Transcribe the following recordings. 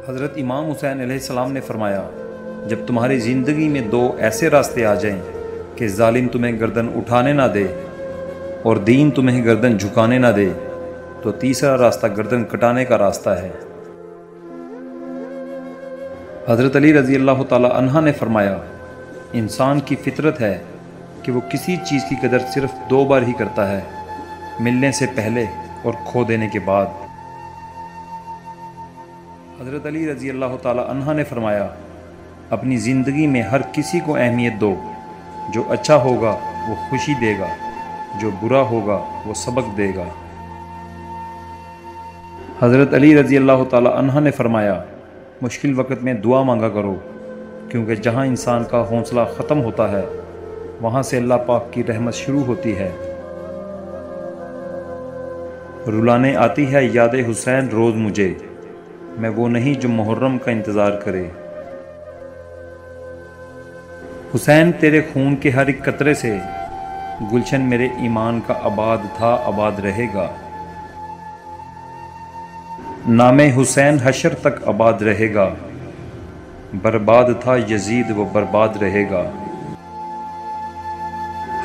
हज़रत इमाम हुसैन अलैहिस्सलाम ने फरमाया, जब तुम्हारी ज़िंदगी में दो ऐसे रास्ते आ जाएं कि जालिम तुम्हें गर्दन उठाने ना दे और दीन तुम्हें गर्दन झुकाने ना दे, तो तीसरा रास्ता गर्दन कटाने का रास्ता है। हज़रत अली रज़ी अल्लाह ताला अन्हा ने फरमाया, इंसान की फितरत है कि वो किसी चीज़ की कदर सिर्फ 2 बार ही करता है, मिलने से पहले और खो देने के बाद। हज़रत अली रज़ी अल्लाह ताला अन्हा ने फरमाया, अपनी ज़िंदगी में हर किसी को अहमियत दो, जो अच्छा होगा वो खुशी देगा, जो बुरा होगा वो सबक देगा। हज़रत अली रज़ी अल्लाह ताला अन्हा ने फरमाया, मुश्किल वक़्त में दुआ मांगा करो, क्योंकि जहाँ इंसान का हौसला ख़त्म होता है वहाँ से अल्लाह पाक की रहमत शुरू होती है। रुलाने आती है याद हुसैन रोज़ मुझे, मैं वो नहीं जो मुहर्रम का इंतज़ार करे। हुसैन तेरे खून के हर एक कतरे से गुलशन मेरे ईमान का आबाद था, आबाद रहेगा। नामे हुसैन हशर तक आबाद रहेगा, बर्बाद था यजीद वो बर्बाद रहेगा।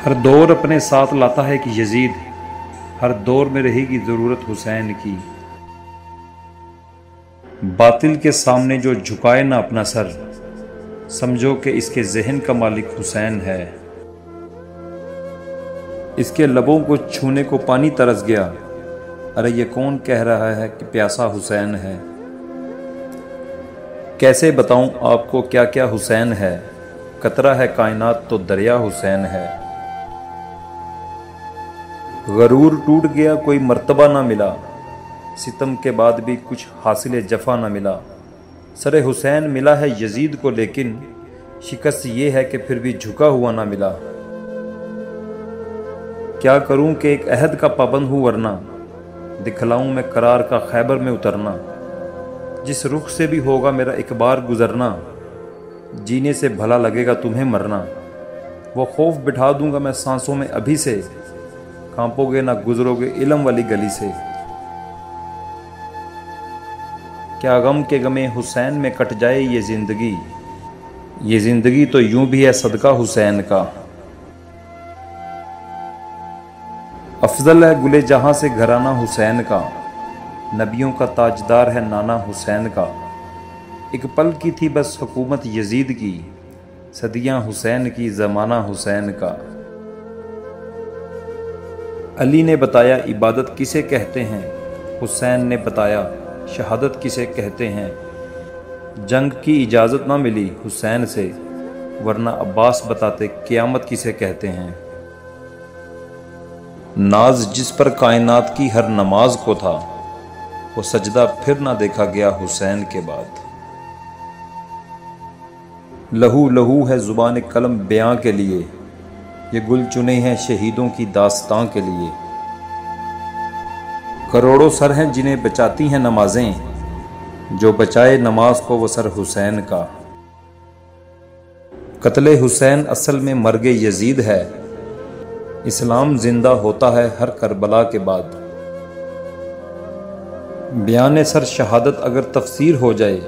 हर दौर अपने साथ लाता है कि यजीद, हर दौर में रहेगी ज़रूरत हुसैन की। बातिल के सामने जो झुकाए ना अपना सर, समझो कि इसके जहन का मालिक हुसैन है। इसके लबों को छूने को पानी तरस गया, अरे ये कौन कह रहा है कि प्यासा हुसैन है। कैसे बताऊं आपको क्या क्या हुसैन है, कतरा है कायनात तो दरिया हुसैन है। गरूर टूट गया कोई मर्तबा ना मिला, सितम के बाद भी कुछ हासिल जफा ना मिला। सरे हुसैन मिला है यजीद को, लेकिन शिकस्त ये है कि फिर भी झुका हुआ ना मिला। क्या करूं कि एक अहद का पाबंद हूं, वरना दिखलाऊं मैं करार का खैबर में उतरना। जिस रुख से भी होगा मेरा एक बार गुजरना, जीने से भला लगेगा तुम्हें मरना। वो खौफ बिठा दूंगा मैं सांसों में अभी से, कांपोगे ना गुजरोगे इल्म वाली गली से। क्या गम के गमे हुसैन में कट जाए ये ज़िंदगी तो यूं भी है सदका हुसैन का। अफजल है गुले जहां से घराना हुसैन का, नबियों का ताजदार है नाना हुसैन का। एक पल की थी बस हुकूमत यजीद की, सदियां हुसैन की ज़माना हुसैन का। अली ने बताया इबादत किसे कहते हैं, हुसैन ने बताया शहादत किसे कहते हैं। जंग की इजाज़त ना मिली हुसैन से, वरना अब्बास बताते क़यामत किसे कहते हैं। नाज जिस पर कायनात की हर नमाज को था, वो सजदा फिर ना देखा गया हुसैन के बाद। लहू लहू है ज़ुबान कलम बयां के लिए, ये गुल चुने हैं शहीदों की दास्तां के लिए। करोड़ों सर हैं जिन्हें बचाती हैं नमाजें, जो बचाए नमाज को वो सर हुसैन का। कत्ले हुसैन असल में मर्गे यजीद है, इस्लाम जिंदा होता है हर करबला के बाद। बयान सर शहादत अगर तफसीर हो जाए,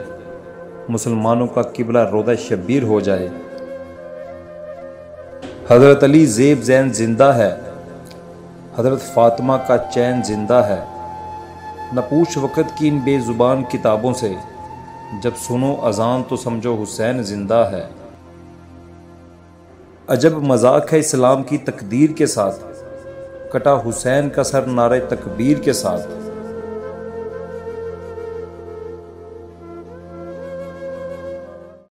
मुसलमानों का किबला रोज़ा शब्बीर हो जाए। हज़रत अली ज़ेब ज़ैन जिंदा है, हज़रत फ़ातिमा का चैन जिंदा है। न पूछ वक़्त की इन बेज़ुबान किताबों से, जब सुनो अज़ान तो समझो हुसैन जिंदा है। अजब मजाक है इस्लाम की तकदीर के साथ, कटा हुसैन का सर नारे तकबीर के साथ।